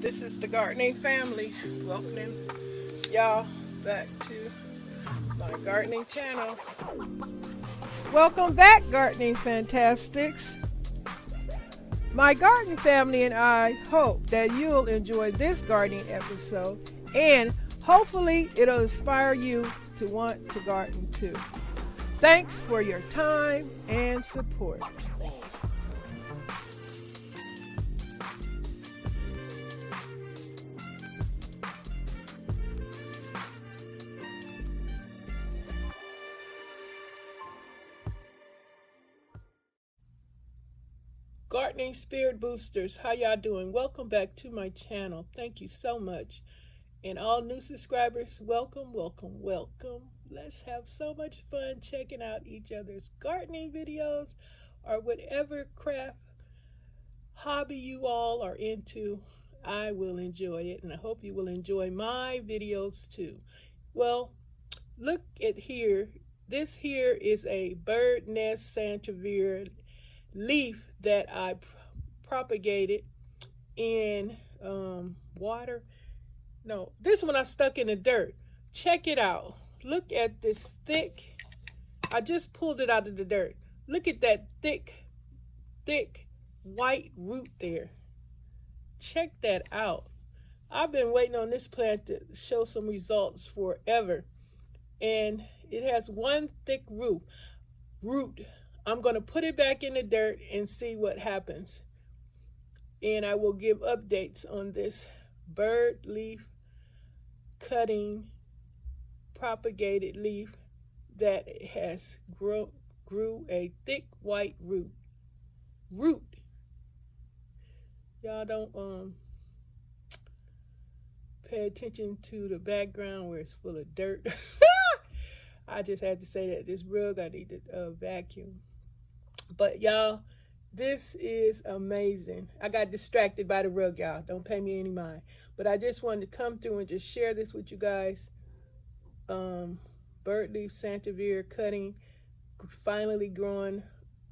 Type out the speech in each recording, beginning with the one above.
This is the gardening family. Welcoming y'all back to my gardening channel. Welcome back, gardening fantastics. My garden family and I hope that you'll enjoy this gardening episode, and hopefully it'll inspire you to want to garden too. Thanks for your time and support. Gardening Spirit Boosters, how y'all doing? Welcome back to my channel. Thank you so much. And all new subscribers, welcome, welcome, welcome. Let's have so much fun checking out each other's gardening videos or whatever craft hobby you all are into. I will enjoy it, and I hope you will enjoy my videos too. Well, look at here. This here is a bird nest Santivere leaf that I propagated in water. No, this one I stuck in the dirt. Check it out. Look at this thick. I just pulled it out of the dirt. Look at that thick white root there. Check that out. I've been waiting on this plant to show some results forever. And it has one thick root. I'm going to put it back in the dirt and see what happens. And I will give updates on this bird leaf cutting propagated leaf that has grew a thick white root. Y'all don't pay attention to the background where it's full of dirt. I just had to say that this rug I need to vacuum. But y'all, this is amazing. I got distracted by the rug, y'all. Don't pay me any mind. But I just wanted to come through and just share this with you guys. Bird leaf Santivere cutting, finally growing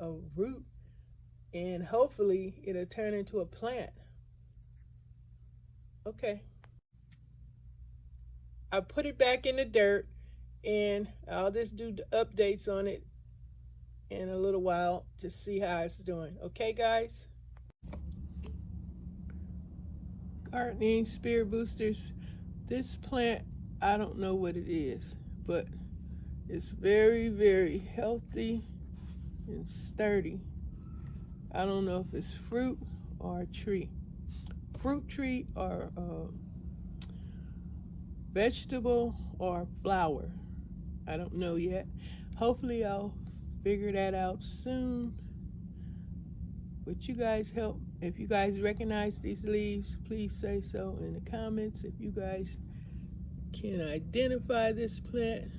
a root, and hopefully it'll turn into a plant. Okay. I put it back in the dirt, and I'll just do the updates on it in a little while to see how it's doing. Okay, guys? Gardening Spirit Boosters, this plant, I don't know what it is, but it's very, very healthy and sturdy. I don't know if it's fruit or a tree. Fruit tree or vegetable or flower. I don't know yet. Hopefully I'll figure that out soon. Would you guys help? If you guys recognize these leaves, please say so in the comments. If you guys can identify this plant.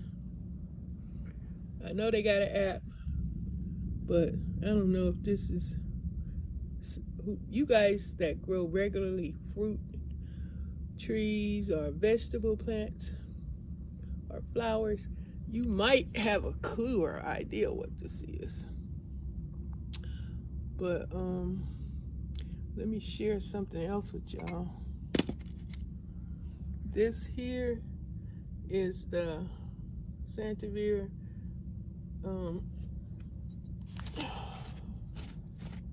I know they got an app, but I don't know if this is you guys that grow regularly fruit trees or vegetable plants or flowers. You might have a clue or idea what this is. But let me share something else with y'all. This here is the Santivere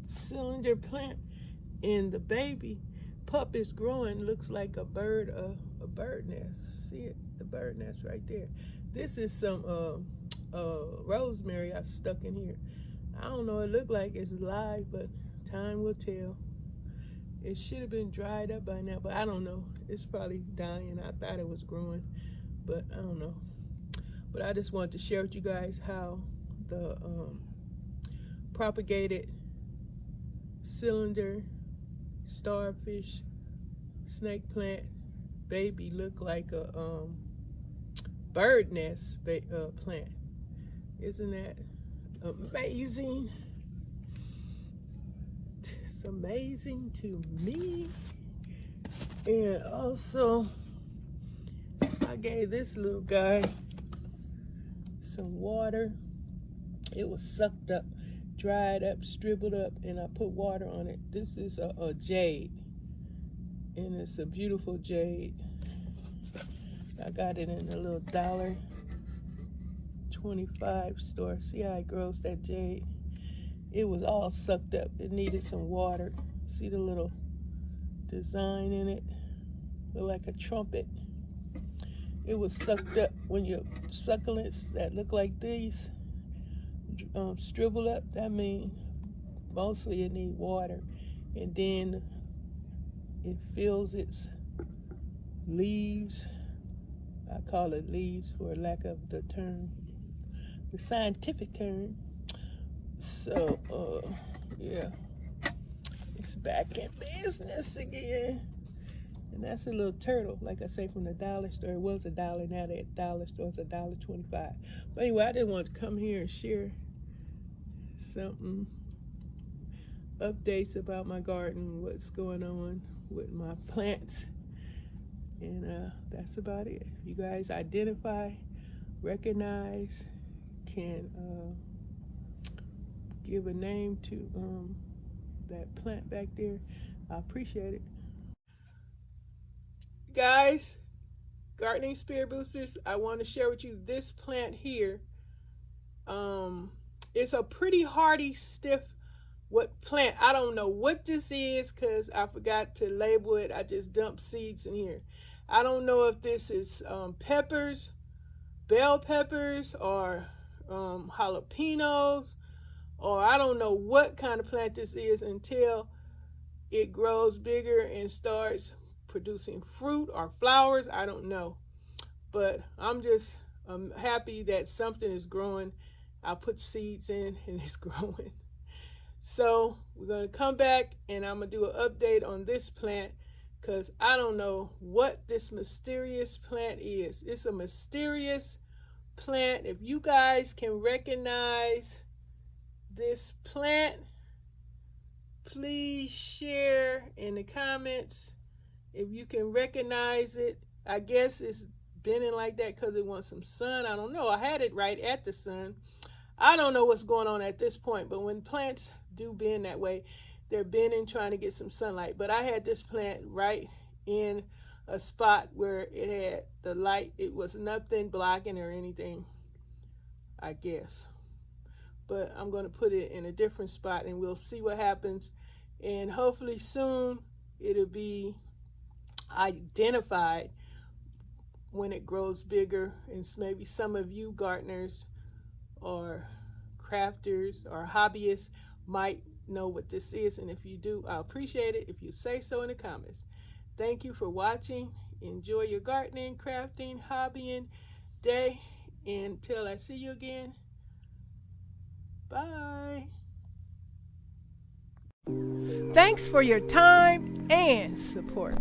cylinder plant, and the baby pup is growing. Looks like a bird nest. See it? The bird nest right there. This is some rosemary I stuck in here. I don't know, it looked like it's live, but time will tell. It should have been dried up by now, but I don't know. It's probably dying. I thought it was growing, but I don't know. But I just wanted to share with you guys how the propagated cylinder starfish snake plant baby look like a bird nest plant. Isn't that amazing? It's amazing to me. And also I gave this little guy some water. It was sucked up, dried up, shriveled up, and I put water on it. This is a jade, And it's a beautiful jade. I got it in a little $1.25 store. See how it grows, that jade? It was all sucked up. It needed some water. See the little design in it? Look like a trumpet. It was sucked up. When your succulents that look like these shrivel up, that means mostly it need water. And then it fills its leaves. I call it leaves for lack of the term, the scientific term. So, yeah, it's back in business again. And that's a little turtle, like I say, from the dollar store. It was $1, now that dollar store is $1.25. But anyway, I just wanted to come here and share something, updates about my garden, what's going on with my plants. And that's about it. You guys identify, recognize, can give a name to that plant back there. I appreciate it. Guys, gardening spirit boosters, I want to share with you this plant here. It's a pretty hardy, stiff plant. I don't know what this is because I forgot to label it. I just dumped seeds in here. I don't know if this is peppers, bell peppers, or jalapenos, or I don't know what kind of plant this is until it grows bigger and starts producing fruit or flowers. I don't know, but I'm just happy that something is growing. I put seeds in and it's growing. So we're going to come back and I'm going to do an update on this plant because I don't know what this mysterious plant is. It's a mysterious plant. If you guys can recognize this plant, please share in the comments if you can recognize it. I guess it's bending like that because it wants some sun. I don't know. I had it right at the sun. I don't know what's going on at this point, but when plants do bend that way, they're bending trying to get some sunlight. But I had this plant right in a spot where it had the light. It was nothing blocking or anything, I guess. But I'm going to put it in a different spot and we'll see what happens. And hopefully soon it'll be identified when it grows bigger. And maybe some of you gardeners or crafters or hobbyists might know what this is, and if you do, I appreciate it if you say so in the comments. Thank you for watching. Enjoy your gardening, crafting, hobbying day, until I see you again. Bye. Thanks for your time and support.